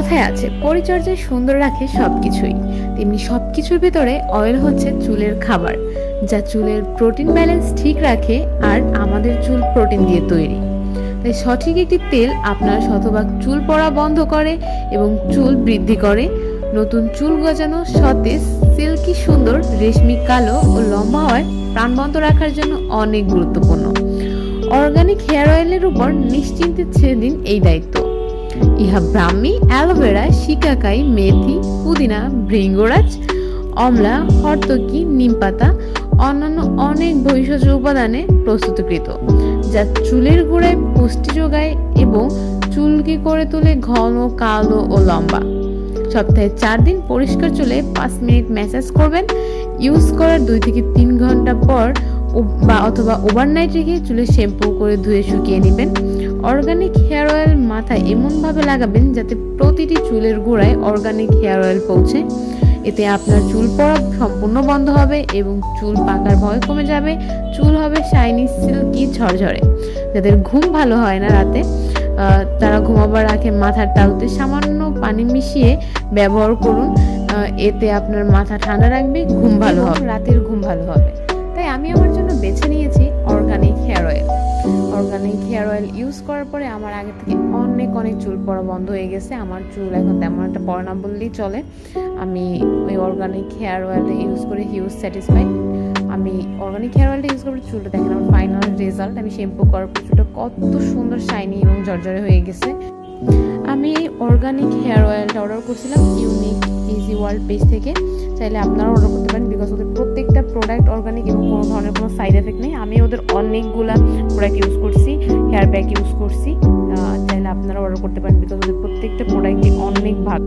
কথায় আছে পরিচর্যায় সুন্দর রাখে সবকিছুই, তেমনি সবকিছুর ভেতরে অয়েল হচ্ছে চুলের খাবার, যা চুলের প্রোটিন ব্যালেন্স ঠিক রাখে। আর আমাদের চুল প্রোটিন দিয়ে তৈরি, তাই সঠিক একটি তেল আপনার শতভাগ চুল পড়া বন্ধ করে এবং চুল বৃদ্ধি করে। নতুন চুল গজানো, সতেজ, সিল্কি, সুন্দর, রেশমি, কালো ও লম্বা হওয়ায় প্রাণবন্ত রাখার জন্য অনেক গুরুত্বপূর্ণ। অর্গানিক হেয়ার অয়েলের উপর নিশ্চিন্তে ছেড়ে দিন এই দায়িত্ব। ইহা ব্রাহ্মী, অ্যালোভেরা, শিকাকাই, মেথি, পুদিনা, ভৃঙ্গরাজ, অমলা, হর্তকি, নিমপাতা, অন্যান্য অনেক ভেষজ উপাদানে প্রস্তুতকৃত, যা চুলের গোড়ায় পুষ্টি যোগায় এবং চুলকে করে তোলে ঘন, কালো ও লম্বা। সপ্তাহে 4 দিন পরিষ্কার চুলে 5 মিনিট ম্যাসাজ করবেন। ইউজ করার 2 থেকে 3 ঘন্টা পর অথবা ওভারনাইট রেখে চুলে শ্যাম্পু করে ধুয়ে শুকিয়ে নেবেন। অর্গানিক হেয়ার অয়েল মাথায় এমনভাবে লাগাবেন যাতে প্রতিটি চুলের গোড়ায় অর্গানিক হেয়ার অয়েল পৌঁছে। এতে আপনার চুল পড়া সম্পূর্ণ বন্ধ হবে এবং চুল পাকার ভয় কমে যাবে। চুল হবে শাইনি, সিল্কি, ঝরঝরে। যাদের ঘুম ভালো হয় না রাতে, তারা ঘুমাবার আগে মাথার তালুতে সামান্য পানি মিশিয়ে ব্যবহার করুন। এতে আপনার মাথা ঠান্ডা রাখবে, ঘুম ভালো হবে, রাতের ঘুম ভালো হবে। তাই আমি আমার জন্য বেছে নিয়েছি organic hair oil. Organic hair oil use করার পরে আমার আগে থেকে অনেক চুল পড়া বন্ধ হয়ে গেছে। আমার চুল এখন তেমন একটা পড়া না বললেই চলে। আমি ওই অর্গানিক হেয়ার অয়েলটা ইউজ করে হিউজ স্যাটিসফাইড। আমি অর্গানিক হেয়ার অয়েলটা ইউজ করে চুলটা দেখেন আমার ফাইনাল রেজাল্ট। আমি শ্যাম্পু করার পর চুলটা কত সুন্দর শাইনি এবং ঝরঝরে হয়ে গেছে। আমি অর্গানিক হেয়ার অয়েলটা অর্ডার করছিলাম ইউনিক ইজি ওয়ার্ল্ড পেজ থেকে। চাইলে আপনারাও অর্ডার করতে পারেন, বিকজ ওদের প্রত্যেকটা প্রোডাক্ট অর্গানিক এবং কোনো ধরনের কোনো সাইড এফেক্ট নেই। আমি ওদের অনেকগুলা প্রোডাক্ট ইউজ করছি, হেয়ার প্যাক ইউজ করছি। চাইলে আপনারা অর্ডার করতে পারেন, বিকজ ওদের প্রত্যেকটা প্রোডাক্টই অনেক ভালো।